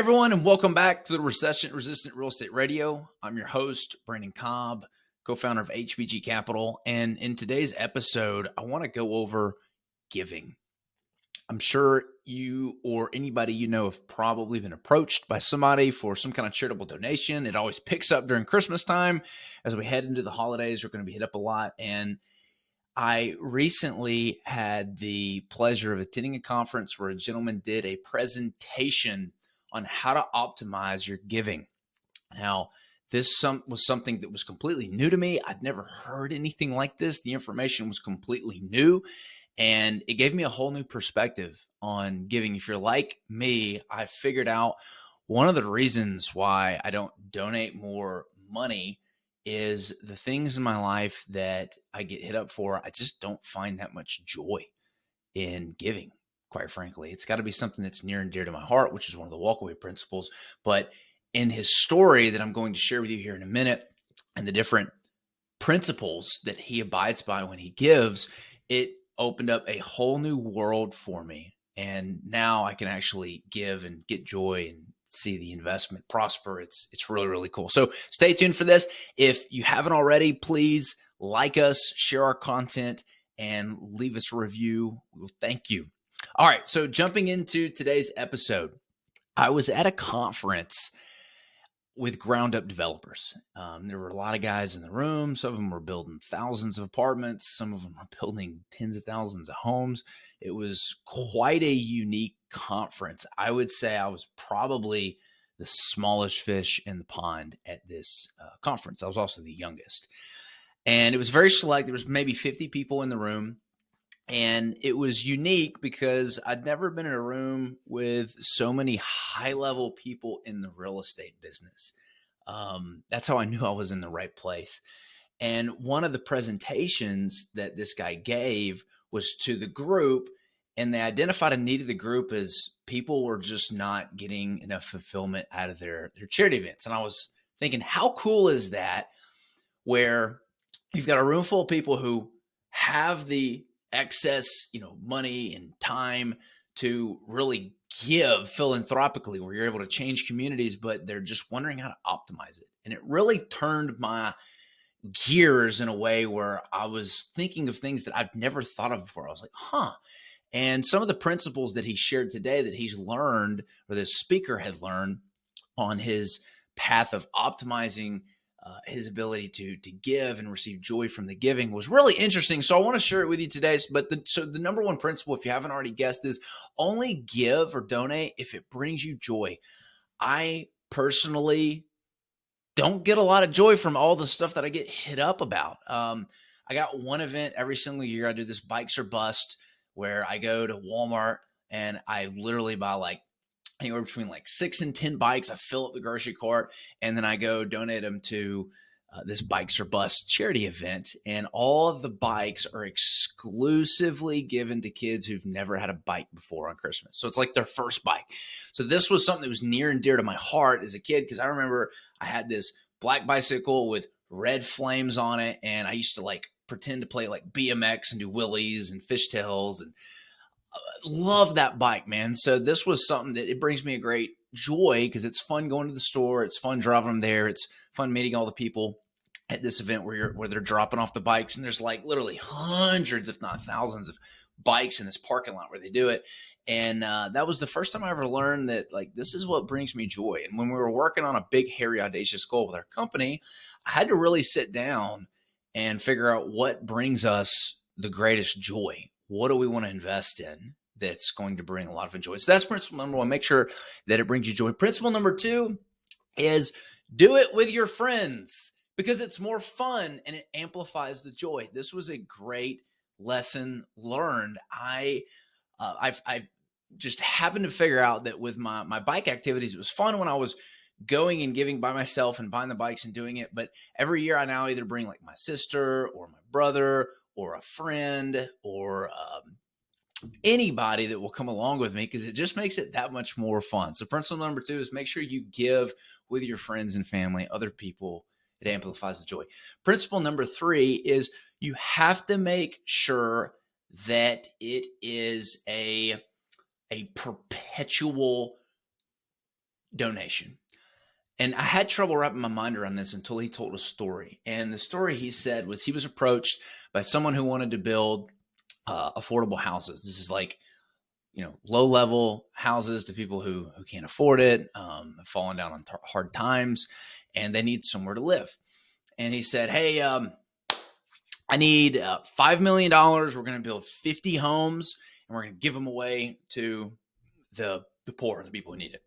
everyone, and welcome back to the Recession Resistant Real Estate Radio. I'm your host, Brandon Cobb, co-founder of HBG Capital. And in today's episode, I want to go over giving. I'm sure you or anybody you know have probably been approached by somebody for some kind of charitable donation. It always picks up during Christmas time. As we head into the holidays, we're going to be hit up a lot. And I recently had the pleasure of attending a conference where a gentleman did a presentation on how to optimize your giving. Now, this was something that was completely new to me. I'd never heard anything like this. The information was completely new, and it gave me a whole new perspective on giving. If you're like me, I figured out one of the reasons why I don't donate more money is the things in my life that I get hit up for, I just don't find that much joy in giving. Quite frankly, it's got to be something that's near and dear to my heart, which is one of the walkaway principles. But in his story that I'm going to share with you here in a minute, and the different principles that he abides by when he gives, it opened up a whole new world for me. And now I can actually give and get joy and see the investment prosper. It's really, really cool. So stay tuned for this. If you haven't already, please like us, share our content, and leave us a review. We'll thank you. All right, so jumping into today's episode, I was at a conference with ground up developers. There were a lot of guys in the room. Some of them were building thousands of apartments. Some of them were building tens of thousands of homes. It was quite a unique conference. I would say I was probably the smallest fish in the pond at this conference. I was also the youngest. And it was very select. There was maybe 50 people in the room. And it was unique because I'd never been in a room with so many high-level people in the real estate business. That's how I knew I was in the right place. And one of the presentations that this guy gave was to the group, and they identified a need of the group as people were just not getting enough fulfillment out of their charity events. And I was thinking, how cool is that, where you've got a room full of people who have the excess, money and time to really give philanthropically, where you're able to change communities, but they're just wondering how to optimize it. And it really turned my gears in a way where I was thinking of things that I've never thought of before. I was like, And some of the principles that he shared today that he's learned, or this speaker had learned on his path of optimizing his ability to give and receive joy from the giving, was really interesting. So I want to share it with you today. But the number one principle, if you haven't already guessed, is only give or donate if it brings you joy. I personally don't get a lot of joy from all the stuff that I get hit up about. I got one event every single year. I do this Bikes or Bust, where I go to Walmart and I literally buy anywhere between 6 and 10 bikes. I fill up the grocery cart, and then I go donate them to this Bikes or Bust charity event. And all of the bikes are exclusively given to kids who've never had a bike before on Christmas. So it's like their first bike. So this was something that was near and dear to my heart as a kid, because I remember I had this black bicycle with red flames on it, and I used to pretend to play BMX and do wheelies and fishtails, and love that bike, man. So this was something that it brings me a great joy, because it's fun going to the store. It's fun driving them there. It's fun meeting all the people at this event where they're dropping off the bikes. And there's literally hundreds, if not thousands, of bikes in this parking lot where they do it. And that was the first time I ever learned that this is what brings me joy. And when we were working on a big, hairy, audacious goal with our company, I had to really sit down and figure out what brings us the greatest joy. What do we want to invest in that's going to bring a lot of joy? So that's principle number one. Make sure that it brings you joy. Principle number two is do it with your friends, because it's more fun and it amplifies the joy. This was a great lesson learned. I've just happened to figure out that with my bike activities, it was fun when I was going and giving by myself and buying the bikes and doing it. But every year I now either bring my sister or my brother or a friend or anybody that will come along with me, because it just makes it that much more fun. So principle number two is make sure you give with your friends and family, other people. It amplifies the joy. Principle number three is you have to make sure that it is a perpetual donation. And I had trouble wrapping my mind around this until he told a story. And the story he said was he was approached by someone who wanted to build affordable houses. This is like, low level houses to people who can't afford it, have fallen down on hard times, and they need somewhere to live. And he said, hey, I need $5 million. We're going to build 50 homes and we're going to give them away to the poor, the people who need it.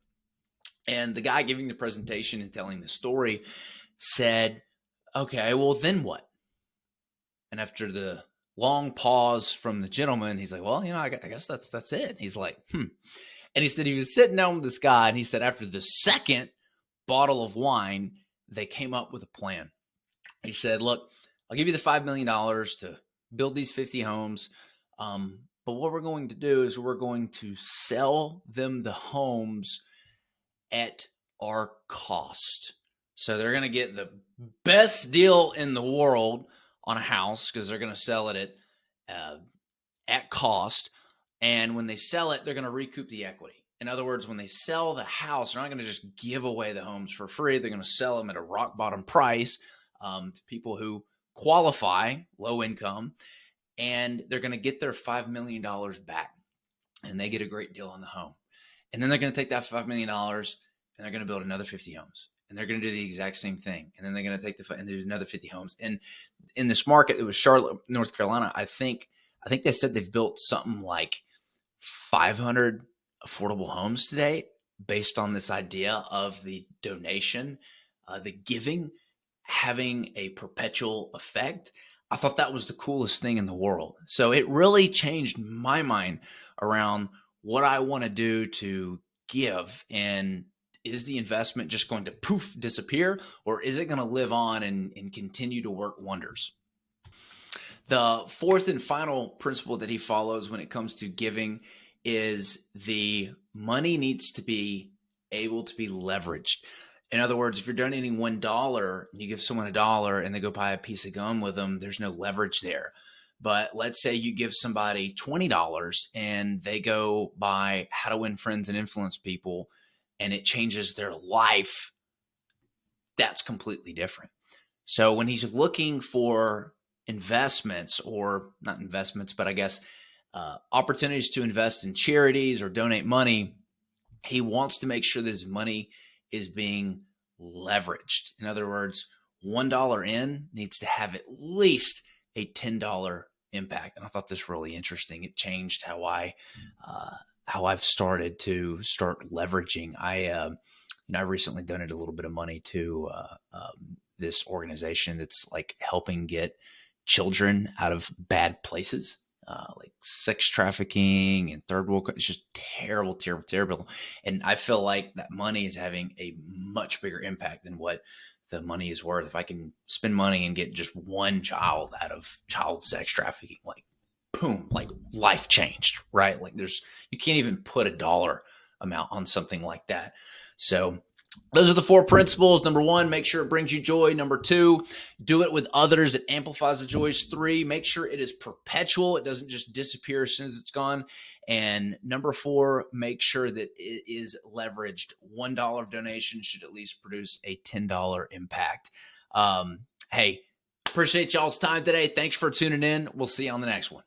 And the guy giving the presentation and telling the story said, okay, well, then what? And after the long pause from the gentleman, he's like, well, I guess that's it. He's like, And he said he was sitting down with this guy, and he said after the second bottle of wine, they came up with a plan. He said, look, I'll give you the $5 million to build these 50 homes. But what we're going to do is we're going to sell them the homes at our cost. So they're going to get the best deal in the world on a house because they're going to sell it at cost. And when they sell it, they're going to recoup the equity. In other words, when they sell the house, they're not going to just give away the homes for free. They're going to sell them at a rock bottom price to people who qualify, low income, and they're going to get their $5 million back, and they get a great deal on the home. And then they're going to take that $5 million and they're going to build another 50 homes, and they're going to do the exact same thing. And then they're going to take and do another 50 homes. And in this market, it was Charlotte, North Carolina. I think they said they've built something like 500 affordable homes today based on this idea of the donation, the giving, having a perpetual effect. I thought that was the coolest thing in the world. So it really changed my mind around what I want to do to give. And is the investment just going to poof, disappear, or is it going to live on and continue to work wonders? The fourth and final principle that he follows when it comes to giving is the money needs to be able to be leveraged. In other words, if you're donating $1 and you give someone $1 and they go buy a piece of gum with them, there's no leverage there. But let's say you give somebody $20 and they go buy How to Win Friends and Influence People and it changes their life. That's completely different. So when he's looking for investments, or not investments, but I guess opportunities to invest in charities or donate money, he wants to make sure that his money is being leveraged. In other words, $1 in needs to have at least a $10 impact. And I thought this really interesting. It changed how I've started leveraging. I recently donated a little bit of money to this organization that's like helping get children out of bad places. Like sex trafficking and third world. It's just terrible, terrible, terrible. And I feel like that money is having a much bigger impact than what the money is worth. If I can spend money and get just one child out of child sex trafficking, like boom, like life changed, right? Like you can't even put a dollar amount on something like that. So those are the four principles. Number one, make sure it brings you joy. Number two, do it with others. It amplifies the joys. Three, make sure it is perpetual. It doesn't just disappear as soon as it's gone. And number four, make sure that it is leveraged. $1 of donation should at least produce a $10 impact. Hey, appreciate y'all's time today. Thanks for tuning in. We'll see you on the next one.